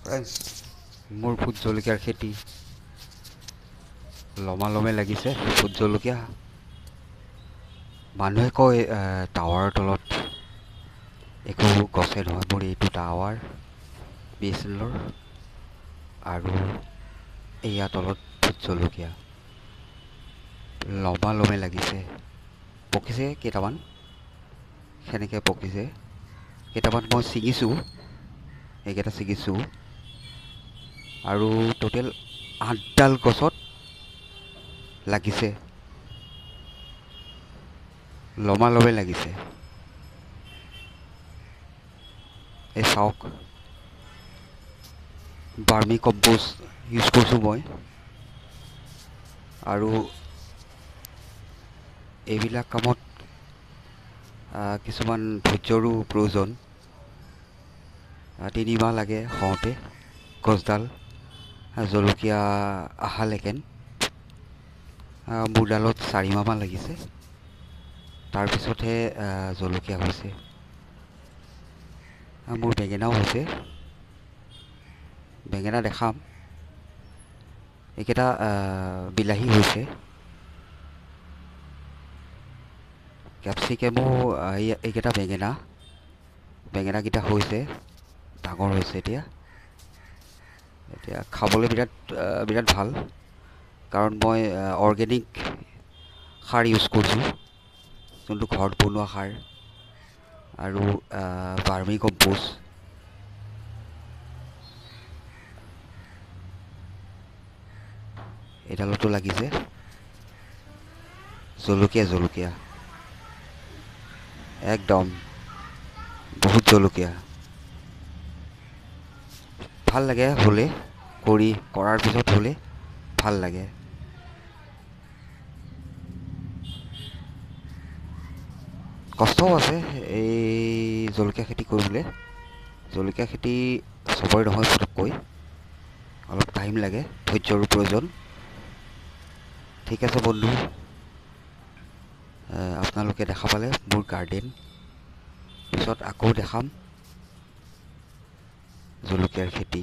Friends, মোৰ vote জলকীয়াৰ খেতি লমালমে লাগিছে। ভোট জলকীয়া মানুহে কয় টাৱাৰৰ তলত একো গছে নহয়। মোৰ এইটো টাৱাৰ BSNL আৰু এয়া তলত ভোট জলকীয়া লমালমে লাগিছে। পকিছে কেইটামান, সেনেকৈ পকিছে কেইটামান। মই ছিঙিছোঁ, এইকেইটা ছিঙিছোঁ আৰু টোটেল 8ডাল গছত লাগিছে, লমালমে লাগিছে। এই চাওক, বাৰ্মি কম্পোষ্ট ইউজ কৰিছোঁ মই, আৰু এইবিলাক কামত কিছুমান ধৈৰ্যৰো প্ৰয়োজন। 3 মাহ লাগে হওঁতে গছডাল জলকীয়া আহালেকেন। মোৰ ডালত 4 মাহমান লাগিছে, তাৰপিছতহে জলকীয়া হৈছে। মোৰ বেঙেনাও হৈছে, বেঙেনা দেখাম। এইকেইটা বিলাহী হৈছে, কেপচিকামো এইকেইটা বেঙেনাকেইটা হৈছে, ডাঙৰ হৈছে। এতিয়া খাবলৈ বিৰাট ভাল, কাৰণ মই অৰ্গেনিক সাৰ ইউজ কৰিছোঁ, যোনটো ঘৰত বনোৱা সাৰ, আৰু বাৰ্মি কম্পোষ্ট। এইডালতো লাগিছে জলকীয়া একদম বহুত জলকীয়া। ভাল লাগে হ'লে, কৰাৰ পিছত হ'লে ভাল লাগে। কষ্টও আছে এই জলকীয়া খেতি কৰিবলৈ। জলকীয়া খেতি চবৰে নহয়, পটককৈ অলপ টাইম লাগে, ধৈৰ্যৰো প্ৰয়োজন। ঠিক আছে বন্ধু, আপোনালোকে দেখা পালে মোৰ গাৰ্ডেন। পিছত আকৌ দেখাম জলকীয়াৰ খেতি।